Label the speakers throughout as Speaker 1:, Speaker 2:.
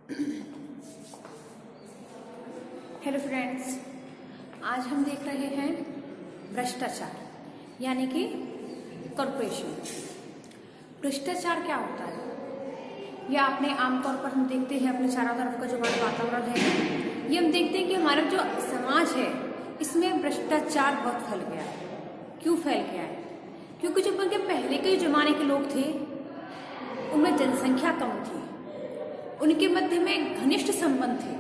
Speaker 1: Hello friends, आज हम देख रहे हैं भ्रष्टाचार यानी कि कॉरपोरेशन। भ्रष्टाचार क्या होता है? यह आपने आमतौर पर हम देखते हैं अपने चारों तरफ का जो हमारा वातावरण है, ये हम देखते हैं कि हमारा जो समाज है इसमें भ्रष्टाचार बहुत फैल गया है। क्यों फैल गया है? क्योंकि जो पहले के जमाने के लोग थे उनमें जनसंख्या कम थी, उनके मध्य में घनिष्ठ संबंध थे,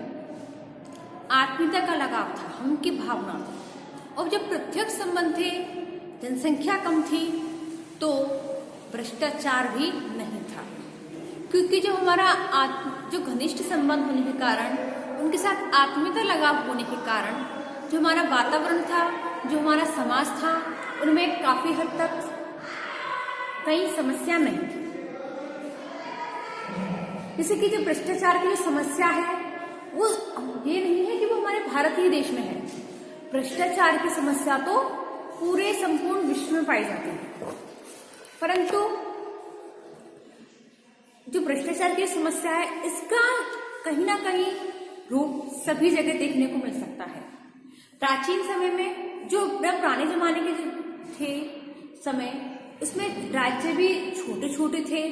Speaker 1: आत्मीयता का लगाव था, उनकी भावना थी। और जब प्रत्यक्ष संबंध थे, जनसंख्या कम थी, तो भ्रष्टाचार भी नहीं था। क्योंकि जो हमारा जो घनिष्ठ संबंध होने के कारण, उनके साथ आत्मीयता लगाव होने के कारण, जो हमारा वातावरण था, जो हमारा समाज था, उनमें काफी हद तक कई समस्या नहीं थी। जैसे कि जो भ्रष्टाचार की जो समस्या है वो ये नहीं है कि वो हमारे भारत ही देश में है। भ्रष्टाचार की समस्या तो पूरे संपूर्ण विश्व में पाई जाती है, परंतु जो भ्रष्टाचार की समस्या है इसका कहीं ना कहीं रूप सभी जगह देखने को मिल सकता है। प्राचीन समय में जो पुराने जमाने के जो थे समय, उसमें राज्य भी छोटे छोटे थे,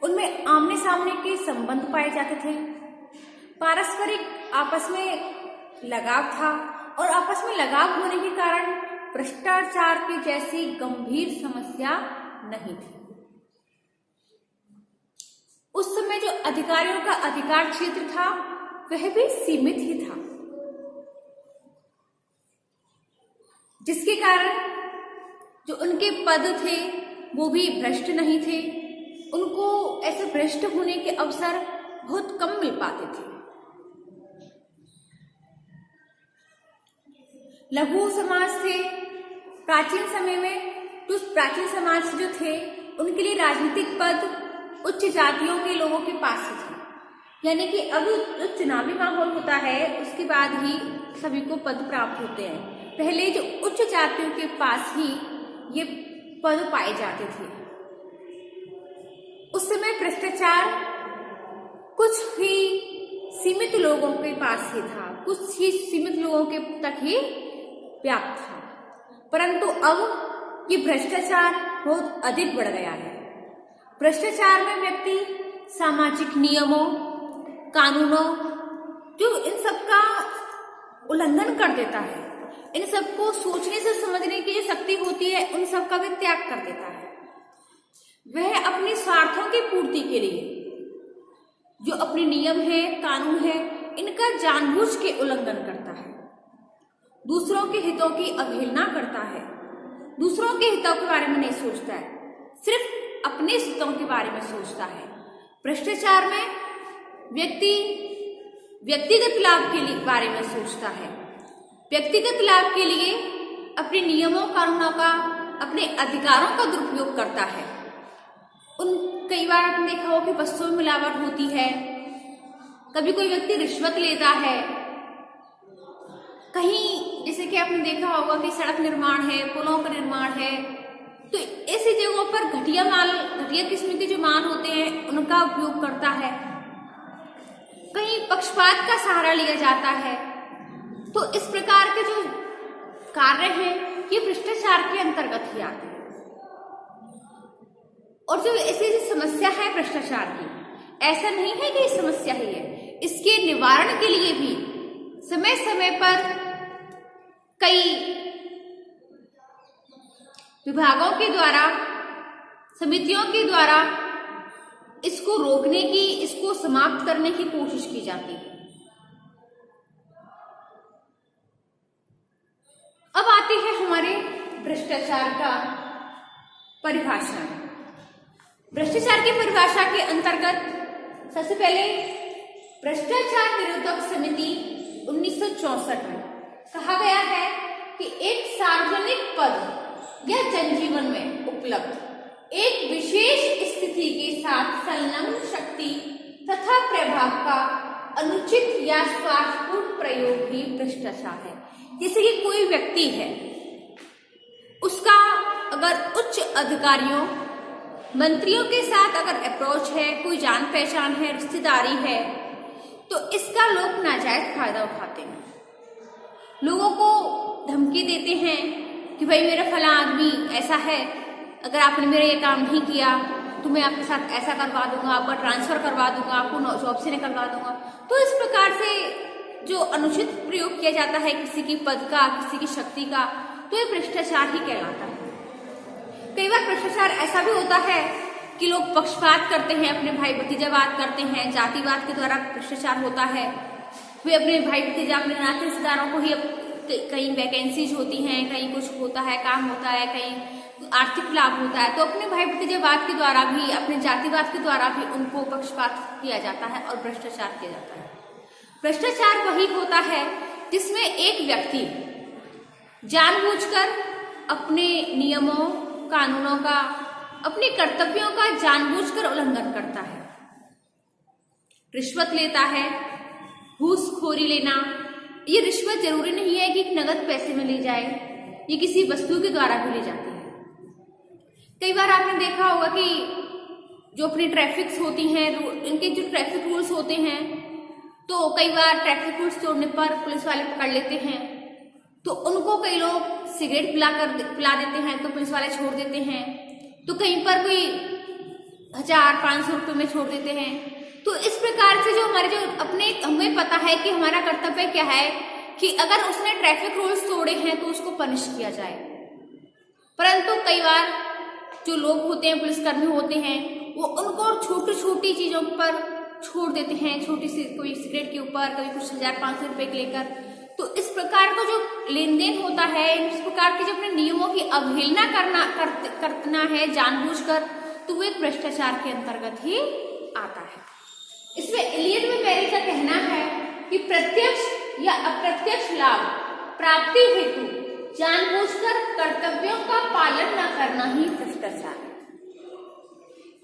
Speaker 1: उनमें आमने सामने के संबंध पाए जाते थे, पारस्परिक आपस में लगाव था, और आपस में लगाव होने के कारण भ्रष्टाचार की जैसी गंभीर समस्या नहीं थी। उस समय जो अधिकारियों का अधिकार क्षेत्र था वह भी सीमित ही था, जिसके कारण जो उनके पद थे वो भी भ्रष्ट नहीं थे। उनको ऐसे भ्रष्ट होने के अवसर बहुत कम मिल पाते थे। लघु समाज थे प्राचीन समय में, तो प्राचीन समाज जो थे उनके लिए राजनीतिक पद उच्च जातियों के लोगों के पास थे। यानी कि अब जो चुनावी माहौल होता है उसके बाद ही सभी को पद प्राप्त होते हैं। पहले जो उच्च जातियों के पास ही ये पद पाए जाते थे। उस समय भ्रष्टाचार कुछ ही सीमित लोगों के पास ही था, कुछ ही सीमित लोगों के तक ही व्याप्त था, परंतु अब ये भ्रष्टाचार बहुत अधिक बढ़ गया है। भ्रष्टाचार में व्यक्ति सामाजिक नियमों, कानूनों, जो इन सब का उल्लंघन कर देता है, इन सबको सोचने से समझने की जो शक्ति होती है उन सब का भी त्याग कर देता है। वह अपने स्वार्थों की पूर्ति के लिए जो अपने नियम है, कानून है, इनका जानबूझ के उल्लंघन करता है, दूसरों के हितों की अवहेलना करता है, दूसरों के हितों के बारे में नहीं सोचता है, सिर्फ अपने हितों के बारे में सोचता है। भ्रष्टाचार में व्यक्ति व्यक्तिगत लाभ के लिए बारे में सोचता है, व्यक्तिगत लाभ के लिए अपने नियमों, कानूनों का, अपने अधिकारों का दुरुपयोग करता है। कई बार आपने देखा हो कि वस्तुओं में मिलावट होती है, कभी कोई व्यक्ति रिश्वत लेता है, कहीं जैसे कि आपने देखा होगा कि सड़क निर्माण है, पुलों का निर्माण है, तो ऐसी जगहों पर घटिया किस्म के जो माल होते हैं उनका उपयोग करता है। कहीं पक्षपात का सहारा लिया जाता है। तो इस प्रकार के जो कार्य हैं ये भ्रष्टाचार के अंतर्गत ही आते हैं। और जो ऐसी समस्या है भ्रष्टाचार की, ऐसा नहीं है कि ये समस्या ही है, इसके निवारण के लिए भी समय समय पर कई विभागों के द्वारा, समितियों के द्वारा इसको रोकने की, इसको समाप्त करने की कोशिश की जाती है। अब आती है हमारे भ्रष्टाचार का परिभाषा। भ्रष्टाचार की परिभाषा के अंतर्गत सबसे पहले भ्रष्टाचार निरोधक समिति 1964 में कहा गया है कि एक सार्वजनिक पद या जनजीवन में उपलब्ध एक विशेष स्थिति के साथ संलग्न शक्ति तथा प्रभाव का अनुचित या स्वार्थपूर्ण प्रयोग ही भ्रष्टाचार है। जैसे कि कोई व्यक्ति है, उसका अगर उच्च अधिकारियों मंत्रियों के साथ अगर अप्रोच है, कोई जान पहचान है, रिश्तेदारी है, तो इसका लोग नाजायज फायदा उठाते हैं। लोगों को धमकी देते हैं कि भाई मेरा फला आदमी ऐसा है, अगर आपने मेरा ये काम नहीं किया तो मैं आपके साथ ऐसा करवा दूंगा, आपका ट्रांसफर करवा दूंगा, आपको जॉब से निकलवा दूंगा। तो इस प्रकार से जो अनुचित प्रयोग किया जाता है किसी की पद का, किसी की शक्ति का, तो ये भ्रष्टाचार ही कहलाता है। कई बार भ्रष्टाचार ऐसा भी होता है कि लोग पक्षपात करते हैं, अपने भाई भतीजावाद करते हैं, जातिवाद के द्वारा भ्रष्टाचार होता है। वे अपने भाई भतीजा, अपने नाते रिश्तेदारों को ही, कहीं वैकेंसीज होती हैं, कहीं कुछ होता है, काम होता है, कहीं आर्थिक लाभ होता है, तो अपने भाई भतीजावाद के द्वारा भी, अपने जातिवाद के द्वारा भी उनको पक्षपात किया जाता है और भ्रष्टाचार किया जाता है। भ्रष्टाचार वही होता है जिसमें एक व्यक्ति जानबूझकर अपने नियमों, कानूनों का, अपने कर्तव्यों का जानबूझकर उल्लंघन करता है। रिश्वत लेता है, घूसखोरी लेना। ये रिश्वत जरूरी नहीं है कि नगद पैसे में ली जाए, ये किसी वस्तु के द्वारा भी ली जाती है। कई बार आपने देखा होगा कि जो अपनी ट्रैफिक्स होती हैं, इनके जो ट्रैफिक रूल्स होते हैं, तो कई बार ट्रैफिक रूल्स तोड़ने पर पुलिस वाले पकड़ लेते हैं, तो उनको कई लोग सिगरेट पिला देते हैं तो पुलिस वाले छोड़ देते हैं। तो कहीं पर कोई 1000-500 रुपये में छोड़ देते हैं। तो इस प्रकार से जो हमारे जो अपने, हमें पता है कि हमारा कर्तव्य क्या है कि अगर उसने ट्रैफिक रूल्स तोड़े हैं तो उसको पनिश किया जाए। परंतु कई बार जो लोग होते हैं, पुलिसकर्मी होते हैं, वो उनको छोटी छोटी चीजों पर छोड़ देते हैं, छोटी सी कोई सिगरेट के ऊपर, कभी कुछ 1000-500 रुपए के लेकर। तो इस प्रकार का जो लेन देन होता है, इस प्रकार के जो अपने नियमों की अवहेलना करना है जानबूझकर, तो वो एक भ्रष्टाचार के अंतर्गत ही आता है। इसमें इलियट में मेरी का कहना है कि प्रत्यक्ष या अप्रत्यक्ष लाभ प्राप्ति हेतु जानबूझकर कर्तव्यों का पालन न करना ही भ्रष्टाचार है।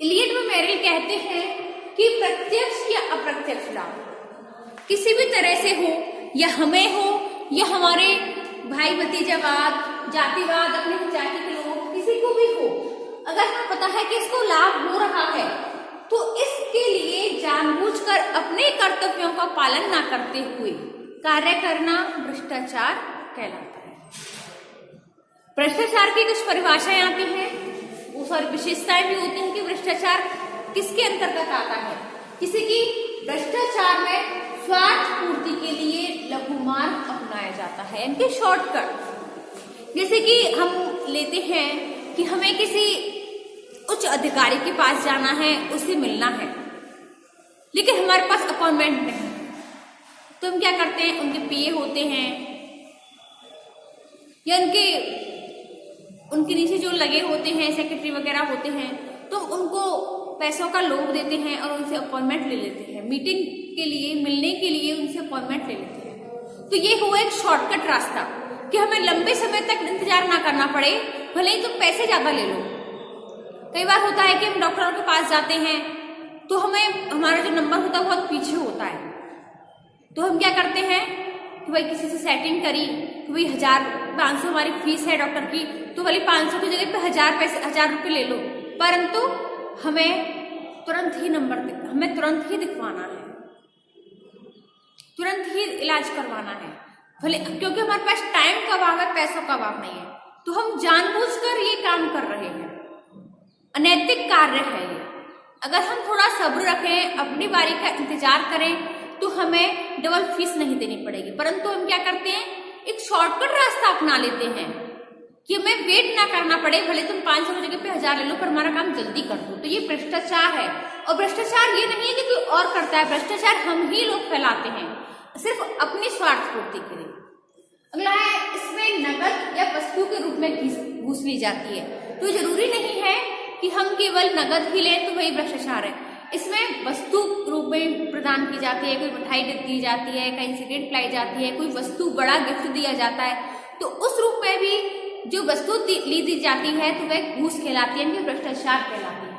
Speaker 1: इलियट में मेरिल कहते हैं कि प्रत्यक्ष या अप्रत्यक्ष लाभ किसी भी तरह से हो, या हमें हो या हमारे भाई भतीजावाद, जातिवाद, अपने जाति के लोग, किसी को भी हो, अगर हमें पता है कि इसको लाभ हो रहा है तो इसके लिए जानबूझकर अपने कर्तव्यों का पालन ना करते हुए कार्य करना भ्रष्टाचार कहलाता है। भ्रष्टाचार की कुछ परिभाषाएं आती हैं, वो सारी विशेषताएं भी होती हैं कि भ्रष्टाचार किसके अंतर्गत आता है। किसी की भ्रष्टाचार में स्वार्थ पूर्ति के लिए लघु मार्ग अपनाया जाता है, इनके शॉर्टकट। जैसे कि हम लेते हैं कि हमें किसी उच्च अधिकारी के पास जाना है, उससे मिलना है, लेकिन हमारे पास अपॉइंटमेंट नहीं, तो हम क्या करते हैं, उनके पीए होते हैं या उनके नीचे जो लगे होते हैं, सेक्रेटरी वगैरह होते हैं, तो उनको पैसों का लोभ देते हैं और उनसे अपॉइंटमेंट ले लेते हैं, मीटिंग के लिए, मिलने के लिए उनसे अपॉइंटमेंट ले लेते हैं। तो ये हुआ एक शॉर्टकट रास्ता कि हमें लंबे समय तक इंतजार ना करना पड़े, भले ही तुम पैसे ज्यादा ले लो। कई बार होता है कि हम डॉक्टरों के पास जाते हैं तो हमें हमारा जो नंबर होता है बहुत पीछे होता है, तो हम क्या करते हैं कि भाई किसी से सेटिंग करी कि भाई 1500 हमारी फीस है डॉक्टर की, तो भले 500 की जगह पे 1000 रुपये ले लो, परंतु हमें तुरंत ही हमें तुरंत ही दिखवाना है, तुरंत ही इलाज करवाना है, भले, क्योंकि हमारे पास टाइम का अभाव है, पैसों का अभाव नहीं है, तो हम जानबूझकर ये काम कर रहे हैं। अनैतिक कार्य है ये। अगर हम थोड़ा सब्र रखें, अपनी बारी का इंतजार करें, तो हमें डबल फीस नहीं देनी पड़ेगी। परंतु हम क्या करते हैं, एक शॉर्टकट रास्ता अपना लेते हैं कि हमें वेट ना करना पड़े, भले तुम 500 की जगह पे 1000 ले लो, पर हमारा काम जल्दी कर दो। तो ये भ्रष्टाचार है। और भ्रष्टाचार ये नहीं है कि कोई और करता है, भ्रष्टाचार हम ही लोग फैलाते हैं सिर्फ अपनी स्वार्थ पूर्ति के लिए। अगला है, इसमें नगद या वस्तु के रूप में घूस ली जाती है। तो जरूरी नहीं है कि हम केवल नगद ही लें तो वही भ्रष्टाचार है। इसमें वस्तु रूप में प्रदान की जाती है, कोई मिठाई दी जाती है, कहीं सिगरेट पिलाई जाती है, कोई वस्तु बड़ा गिफ्ट दिया जाता है, तो उस रूप में भी जो वस्तु दी जाती है तो वह घूस कहलाती है, भ्रष्टाचार कहलाती है।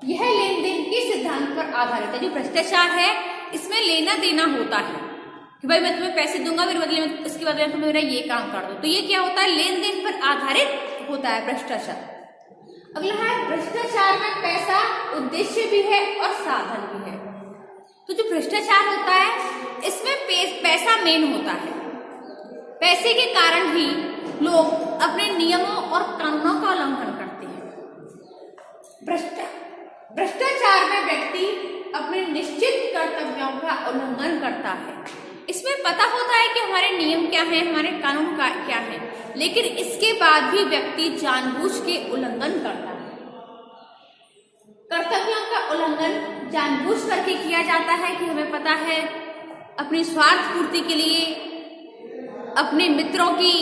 Speaker 1: यह लेन देन के सिद्धांत पर आधारित है। जो भ्रष्टाचार है इसमें लेना देना होता है कि भाई मैं तुम्हें पैसे दूंगा, मेरे बदले में इसके बदले में तुम मेरा ये काम कर दो। तो ये क्या होता है, लेन देन पर आधारित होता है भ्रष्टाचार। अगला है भ्रष्टाचार में पैसा उद्देश्य भी है और साधन भी है। तो जो भ्रष्टाचार होता है इसमें पैसा मेन होता है। पैसे के कारण ही लोग अपने नियमों और कानूनों का उल्लंघन करते हैं। भ्रष्टाचार में व्यक्ति अपने निश्चित कर्तव्यों का उल्लंघन करता है। इसमें पता होता है कि हमारे नियम क्या हैं, हमारे कानून क्या हैं, लेकिन इसके बाद भी व्यक्ति जानबूझ के उल्लंघन करता है। कर्तव्यों का उल्लंघन जानबूझ करके किया जाता है कि हमें पता है अपनी स्वार्थ पूर्ति के लिए, अपने मित्रों की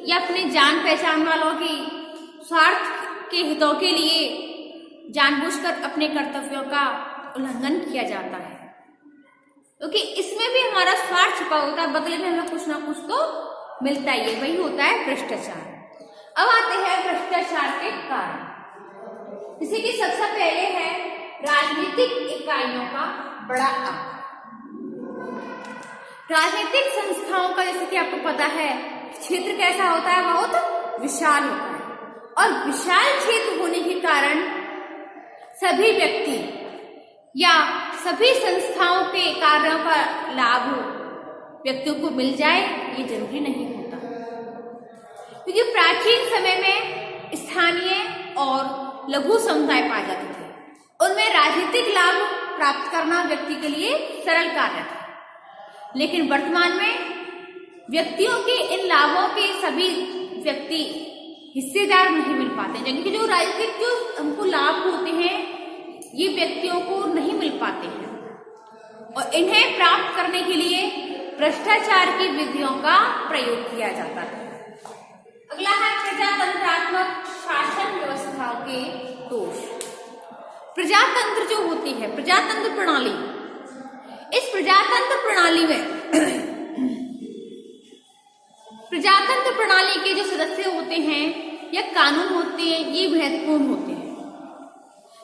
Speaker 1: या अपने जान पहचान वालों की स्वार्थ के हितों के लिए जानबूझकर अपने कर्तव्यों का उल्लंघन किया जाता है, क्योंकि इसमें भी हमारा स्वार्थ छुपा होता है, बदले में हमें कुछ ना कुछ तो मिलता ही है, वही होता है भ्रष्टाचार। अब आते हैं भ्रष्टाचार के कारण। जैसे कि सबसे पहले है राजनीतिक इकाइयों का बड़ा आकार। राजनीतिक संस्थाओं का जैसे कि आपको पता है क्षेत्र कैसा होता है, बहुत विशाल होता है, और विशाल क्षेत्र होने के कारण सभी व्यक्ति या सभी संस्थाओं के कार्यों का लाभ व्यक्तियों को मिल जाए ये जरूरी नहीं होता, क्योंकि प्राचीन समय में स्थानीय और लघु समुदाय पाए जाते थे, उनमें राजनीतिक लाभ प्राप्त करना व्यक्ति के लिए सरल कार्य था। लेकिन वर्तमान में व्यक्तियों के इन लाभों के सभी व्यक्ति हिस्सेदार नहीं मिल पाते हैं, क्योंकि जो राजनीतिक जो हमको लाभ होते हैं ये व्यक्तियों को नहीं मिल पाते हैं, और इन्हें प्राप्त करने के लिए भ्रष्टाचार की विधियों का प्रयोग किया जाता है। अगला है प्रजातंत्रात्मक शासन व्यवस्थाओं के दोष। प्रजातंत्र जो होती है, प्रजातंत्र प्रणाली, इस प्रजातंत्र प्रणाली में प्रजातंत्र प्रणाली के जो सदस्य होते हैं या कानून होते हैं ये महत्वपूर्ण होते हैं।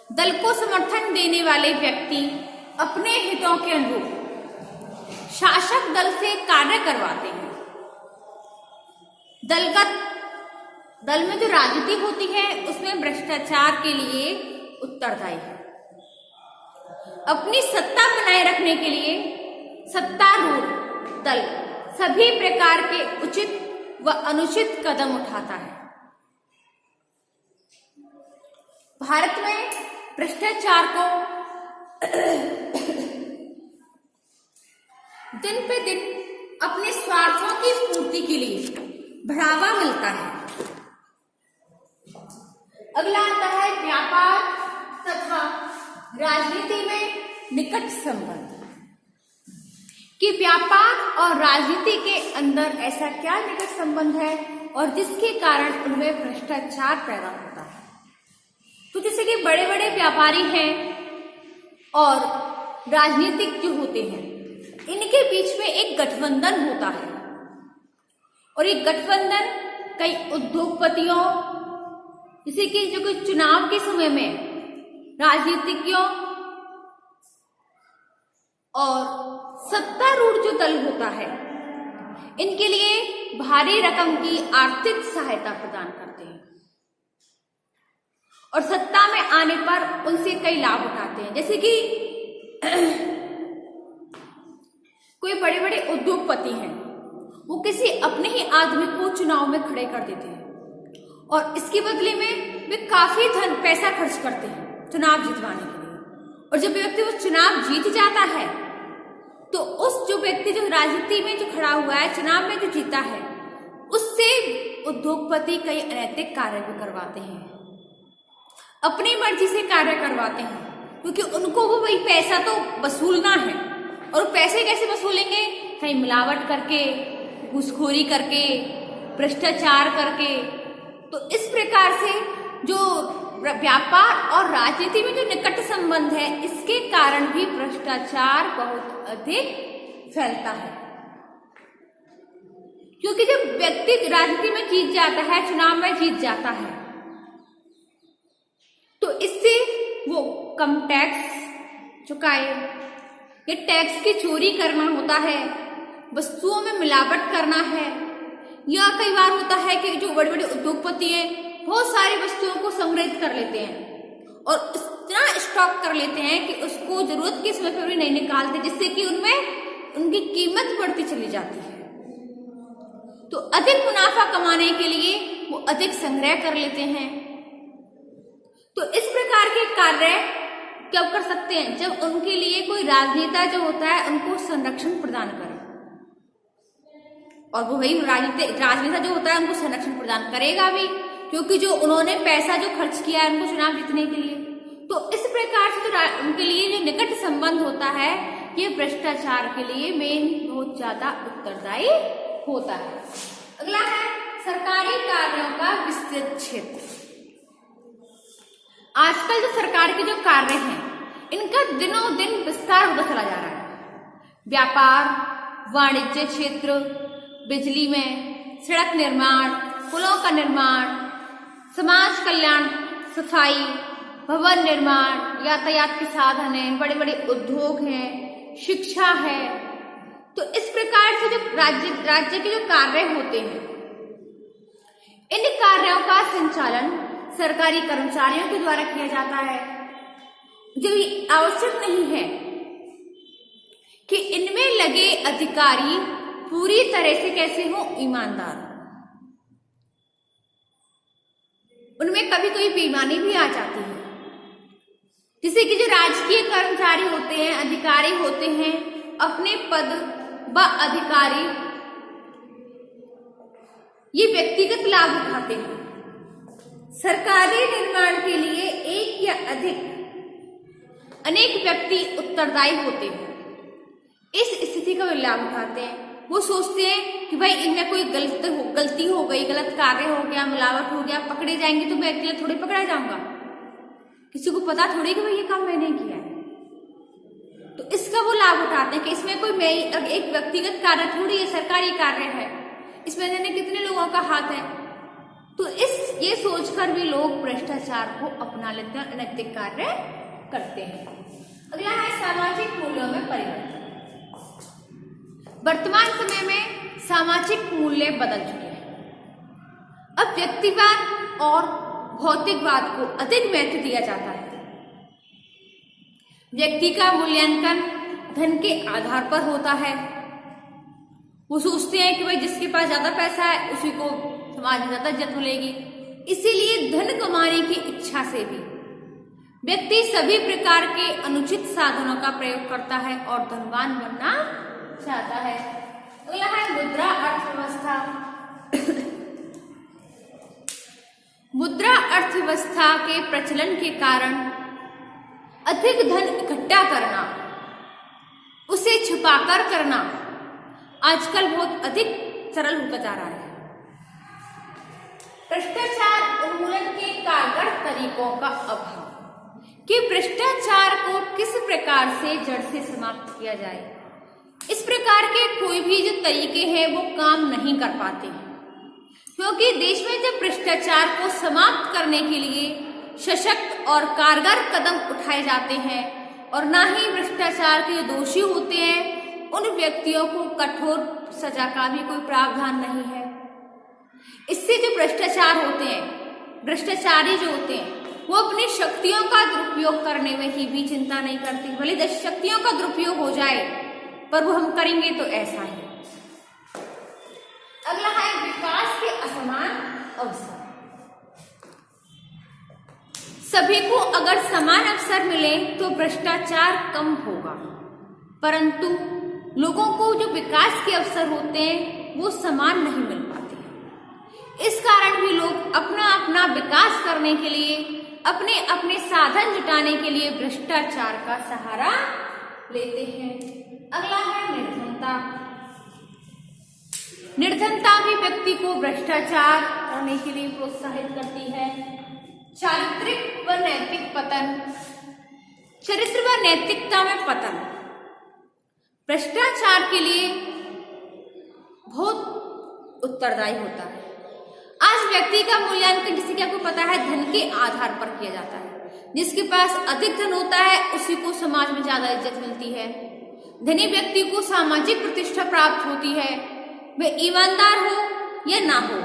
Speaker 1: दल को समर्थन देने वाले व्यक्ति अपने हितों के अनुरूप शासक दल से कार्य करवाते हैं। दल में जो राजनीति होती है उसमें भ्रष्टाचार के लिए उत्तरदायी है। अपनी सत्ता बनाए रखने के लिए सत्तारूढ़ दल सभी प्रकार के उचित व अनुचित कदम उठाता है। भारत में भ्रष्टाचार को दिन पे दिन अपने स्वार्थों की पूर्ति के लिए बढ़ावा मिलता है। अगला आता है व्यापार तथा राजनीति में निकट संबंध, कि व्यापार और राजनीति के अंदर ऐसा क्या निकट संबंध है और जिसके कारण उनमें भ्रष्टाचार पैदा होता है। तो जैसे कि बड़े बड़े व्यापारी हैं और राजनीतिक जो होते हैं इनके बीच में एक गठबंधन होता है, और एक गठबंधन कई उद्योगपतियों, जैसे कि जो कि चुनाव के समय में राजनीतिज्ञों और सत्तारूढ़ जो दल होता है इनके लिए भारी रकम की आर्थिक सहायता प्रदान करते हैं, और सत्ता में आने पर उनसे कई लाभ उठाते हैं। जैसे कि कोई बड़े बड़े उद्योगपति हैं, वो किसी अपने ही आदमी को चुनाव में खड़े कर देते हैं और इसके बदले में वे काफी पैसा खर्च करते हैं चुनाव जितवाने के लिए, और जब व्यक्ति वो चुनाव जीत जाता है तो उस जो व्यक्ति जो राजनीति में जो खड़ा हुआ है, चुनाव में जो जीता है, उससे उद्योगपति कई अनैतिक कार्य भी करवाते हैं, अपनी मर्जी से कार्य करवाते हैं, क्योंकि उनको वो वही पैसा तो वसूलना है। और पैसे कैसे वसूलेंगे? कहीं मिलावट करके, घूसखोरी करके, भ्रष्टाचार करके। तो इस प्रकार से जो व्यापार और राजनीति में जो निकट संबंध है इसके कारण भी भ्रष्टाचार बहुत अधिक फैलता है, क्योंकि जब व्यक्ति राजनीति में जीत जाता है, चुनाव में जीत जाता है, तो इससे वो कम टैक्स चुकाए, ये टैक्स की चोरी करना होता है, वस्तुओं में मिलावट करना है, या कई बार होता है कि जो बड़े बड़े उद्योगपति हैं बहुत सारी वस्तुओं को संग्रहित कर लेते हैं और इतना स्टॉक कर लेते हैं कि उसको जरूरत के समय पर भी नहीं निकालते, जिससे कि उनमें उनकी कीमत बढ़ती चली जाती है। तो अधिक मुनाफा कमाने के लिए वो अधिक संग्रह कर लेते हैं। तो इस प्रकार के कार्य कब कर सकते हैं? जब उनके लिए कोई राजनेता जो होता है उनको संरक्षण प्रदान करे, और वो वही राजनेता जो होता है उनको संरक्षण प्रदान करेगा भी, क्योंकि जो उन्होंने पैसा जो खर्च किया है उनको चुनाव जीतने के लिए। तो इस प्रकार से जो उनके लिए जो निकट संबंध होता है ये भ्रष्टाचार के लिए मेन बहुत ज्यादा उत्तरदायी होता है। अगला है सरकारी कार्यों का विस्तृत क्षेत्र। आजकल जो सरकार के जो कार्य हैं इनका दिनों दिन विस्तार होता चला जा रहा है। व्यापार, वाणिज्य क्षेत्र, बिजली में, सड़क निर्माण, पुलों का निर्माण, समाज कल्याण, सफाई, भवन निर्माण, यातायात के साधन है, बड़े बड़े उद्योग हैं, शिक्षा है। तो इस प्रकार से जो राज्य के जो कार्य होते हैं इन कार्यों का संचालन सरकारी कर्मचारियों के द्वारा किया जाता है। जो आवश्यक नहीं है कि इनमें लगे अधिकारी पूरी तरह से कैसे हो, ईमानदार। उनमें कभी कोई बेईमानी भी आ जाती है, जैसे कि जो राजकीय कर्मचारी होते हैं, अधिकारी होते हैं, अपने पद व अधिकारी ये व्यक्तिगत लाभ उठाते हैं। सरकारी निर्माण के लिए एक या अनेक व्यक्ति उत्तरदायी होते हैं। इस स्थिति का लाभ उठाते हैं। वो सोचते हैं कि भाई इनमें कोई गलती हो गई, गलत कार्य हो गया, मिलावट हो गया, पकड़े जाएंगे तो मैं अकेले थोड़ी पकड़ा जाऊंगा, किसी को पता थोड़ी कि भाई ये काम मैंने किया है। तो इसका वो लाभ उठाते हैं कि इसमें कोई एक व्यक्तिगत कार्य थोड़ी है, सरकारी कार्य है, इसमें मैंने कितने लोगों का हाथ है। तो ये सोचकर भी लोग भ्रष्टाचार को अपना लेते हैं, अनैतिक कार्य करते हैं। अगला है सामाजिक मूल्यों में परिवर्तन। वर्तमान समय में सामाजिक मूल्य बदल चुके हैं। अब व्यक्तिवाद और भौतिकवाद को अधिक महत्व दिया जाता है। व्यक्ति का मूल्यांकन धन के आधार पर होता है। वो सोचते हैं कि भाई जिसके पास ज्यादा पैसा है उसी को समाज में ज्यादा इज्जत मिलेगी। इसीलिए धन कमाने की इच्छा से भी व्यक्ति सभी प्रकार के अनुचित साधनों का प्रयोग करता है और धनवान बनना चाहता है। अगला है मुद्रा अर्थव्यवस्था। मुद्रा अर्थव्यवस्था के प्रचलन के कारण अधिक धन इकट्ठा करना, उसे छुपाकर करना आजकल बहुत अधिक सरल होता जा रहा है। भ्रष्टाचार उन्मूलन के कारगर तरीकों का अभाव, कि भ्रष्टाचार को किस प्रकार से जड़ से समाप्त किया जाए, इस प्रकार के कोई भी जो तरीके हैं वो काम नहीं कर पाते हैं। क्योंकि देश में जब भ्रष्टाचार को समाप्त करने के लिए सशक्त और कारगर कदम उठाए जाते हैं और ना ही भ्रष्टाचार के दोषी होते हैं उन व्यक्तियों को कठोर सजा का भी कोई प्रावधान नहीं है। इससे जो भ्रष्टाचार होते हैं, भ्रष्टाचारी जो होते हैं, वो अपनी शक्तियों का दुरुपयोग करने में ही भी चिंता नहीं करते। भले 10 शक्तियों का दुरुपयोग हो जाए पर वो हम करेंगे तो ऐसा ही। अगला है विकास के असमान अवसर। सभी को अगर समान अवसर मिले तो भ्रष्टाचार कम होगा, परंतु लोगों को जो विकास के अवसर होते हैं वो समान नहीं मिल पाते। इस कारण भी लोग अपना अपना विकास करने के लिए, अपने अपने साधन जुटाने के लिए भ्रष्टाचार का सहारा लेते हैं। अगला है निर्धनता। निर्धनता भी व्यक्ति को भ्रष्टाचार करने के लिए प्रोत्साहित करती है। चारित्रिक व नैतिक पतन। चरित्र व नैतिकता में पतन भ्रष्टाचार के लिए बहुत उत्तरदायी होता है। आज व्यक्ति का मूल्यांकन, जैसे कि आपको पता है, धन के आधार पर किया जाता है। जिसके पास अधिक धन होता है उसी को समाज में ज्यादा इज्जत मिलती है। धनी व्यक्ति को सामाजिक प्रतिष्ठा प्राप्त होती है। वह ईमानदार हो या ना हो,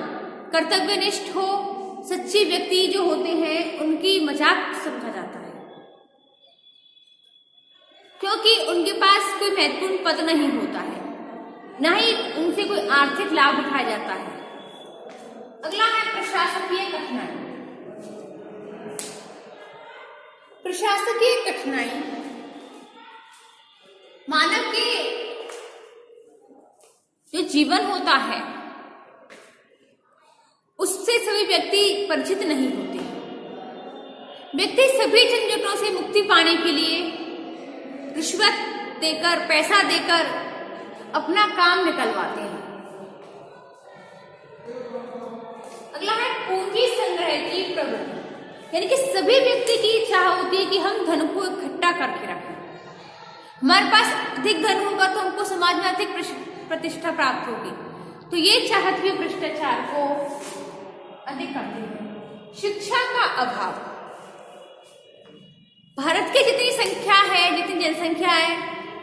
Speaker 1: कर्तव्यनिष्ठ हो, सच्चे व्यक्ति जो होते हैं उनकी मजाक समझा जाता है, क्योंकि उनके पास कोई महत्वपूर्ण पद नहीं होता है, न ही उनसे कोई आर्थिक लाभ उठाया जाता है। अगला है प्रशासकीय कठिनाई। प्रशासकीय कठिनाई मानव के जो जीवन होता है उससे सभी व्यक्ति परिचित नहीं होते। व्यक्ति सभी झंझटों से मुक्ति पाने के लिए रिश्वत देकर, पैसा देकर अपना काम निकलवाते हैं। अगला है पूंजी संग्रह की प्रवृत्ति, यानी कि सभी व्यक्ति की इच्छा होती है कि हम धन को इकट्ठा करके रखें। हमारे पास अधिक धन होगा तो हमको समाज में अधिक प्रतिष्ठा प्राप्त होगी, तो ये चाहत भी भ्रष्टाचार को अधिक करती है। शिक्षा का अभाव, भारत की जितनी संख्या है, जितनी जनसंख्या है,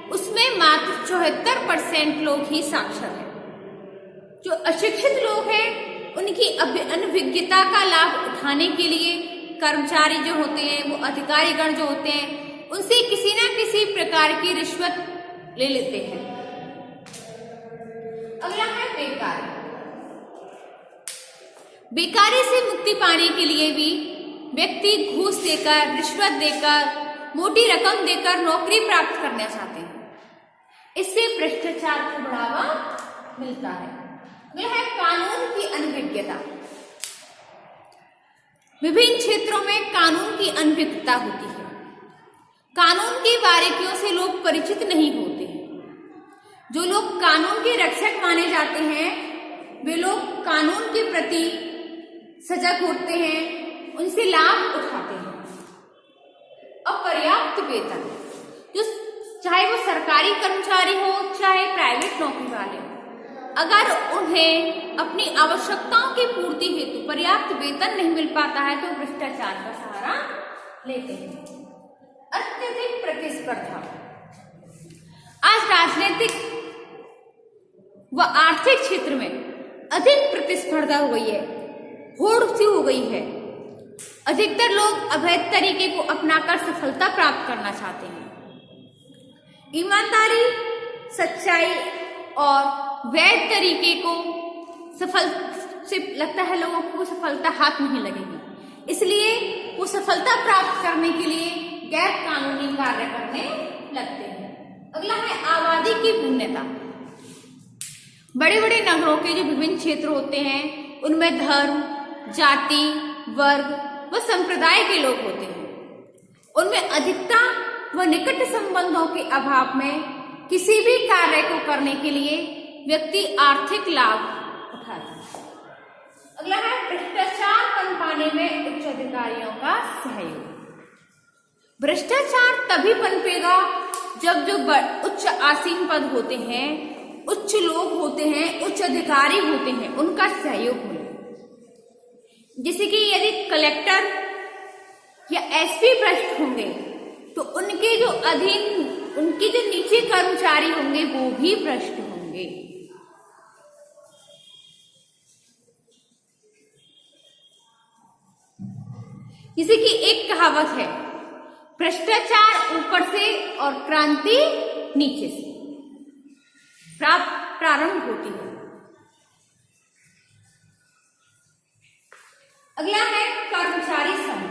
Speaker 1: उसमें मात्र 74% लोग ही साक्षर हैं। जो अशिक्षित लोग हैं उनकी अनभिज्ञता का लाभ उठाने के लिए कर्मचारी जो होते हैं, वो अधिकारीगण जो होते हैं, उनसे किसी ना किसी प्रकार की रिश्वत ले लेते हैं। अगला है बेकारी। बेकारी से मुक्ति पाने के लिए भी व्यक्ति घूस देकर, रिश्वत देकर, मोटी रकम देकर नौकरी प्राप्त करना चाहते हैं। इससे भ्रष्टाचार को बढ़ावा मिलता है। अगला है कानून की अनभिज्ञता। विभिन्न क्षेत्रों में कानून की अनभिज्ञता होती है। कानून की बारीकियों से लोग परिचित नहीं होते हैं। जो लोग कानून के रक्षक माने जाते हैं वे लोग कानून के प्रति सजग होते हैं, उनसे लाभ उठाते हैं। अपर्याप्त वेतन, जो चाहे वो सरकारी कर्मचारी हो चाहे प्राइवेट नौकरी वाले हो, अगर उन्हें अपनी आवश्यकताओं की पूर्ति हेतु पर्याप्त वेतन नहीं मिल पाता है तो भ्रष्टाचार का सहारा लेते हैं। अत्यधिक प्रतिस्पर्धा, आज राजनीतिक व आर्थिक क्षेत्र में अधिक प्रतिस्पर्धा हो गई है, होड़ सी हो गई है। अधिकतर लोग अवैध तरीके को अपनाकर सफलता प्राप्त करना चाहते हैं। ईमानदारी, सच्चाई और वैध तरीके को सफल से लगता है लोगों को सफलता हाथ नहीं लगेगी, इसलिए वो सफलता प्राप्त करने के लिए गैर कानूनी कार्य करने लगते हैं। अगला है आबादी की भिन्नता। बड़े बड़े नगरों के जो विभिन्न क्षेत्र होते हैं उनमें धर्म, जाति, वर्ग व संप्रदाय के लोग होते हैं। उनमें अधिकता व निकट संबंधों के अभाव में किसी भी कार्य को करने के लिए व्यक्ति आर्थिक लाभ उठाता है। अगला है भ्रष्टाचार पनपाने में उच्च अधिकारियों का सहयोग। भ्रष्टाचार तभी पनपेगा जब जो उच्च आसीन पद होते हैं, उच्च लोग होते हैं, उच्च अधिकारी होते हैं, उनका सहयोग मिले। जैसे कि यदि कलेक्टर या एसपी भ्रष्ट होंगे तो उनके जो अधीन, उनके जो नीचे कर्मचारी होंगे वो भी भ्रष्ट होंगे। जैसे कि एक कहावत है, भ्रष्टाचार ऊपर से और क्रांति नीचे से प्रारंभ होती है। अगला है कर्मचारी संघ।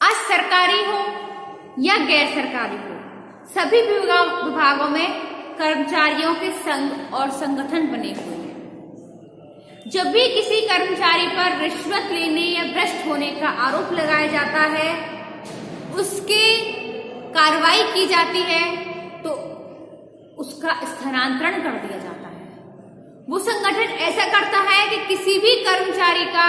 Speaker 1: आज सरकारी हो या गैर सरकारी हो, सभी विभागों में कर्मचारियों के संघ और संगठन बने हुए हैं। जब भी किसी कर्मचारी पर रिश्वत लेने या भ्रष्ट होने का आरोप लगाया जाता है, उसके कार्रवाई की जाती है तो उसका स्थानांतरण कर दिया जाता है। वो संगठन ऐसा करता है कि किसी भी कर्मचारी का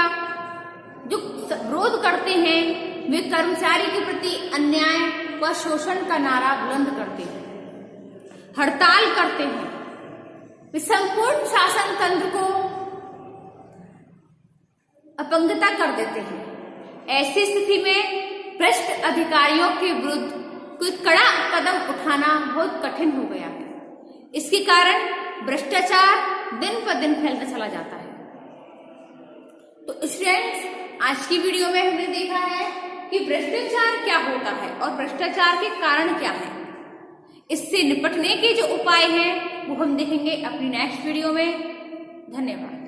Speaker 1: जो विरोध करते हैं वे कर्मचारी के प्रति अन्याय व शोषण का नारा बुलंद करते हैं, हड़ताल करते हैं, वे संपूर्ण शासन तंत्र को अपंगता कर देते हैं। ऐसी स्थिति में भ्रष्ट अधिकारियों के विरुद्ध कोई कड़ा कदम उठाना बहुत कठिन हो गया है। इसके कारण भ्रष्टाचार दिन पर दिन फैलता चला जाता है। तो स्टूडेंट्स, आज की वीडियो में हमने देखा है कि भ्रष्टाचार क्या होता है और भ्रष्टाचार के कारण क्या है। इससे निपटने के जो उपाय हैं वो हम देखेंगे अपनी नेक्स्ट वीडियो में। धन्यवाद।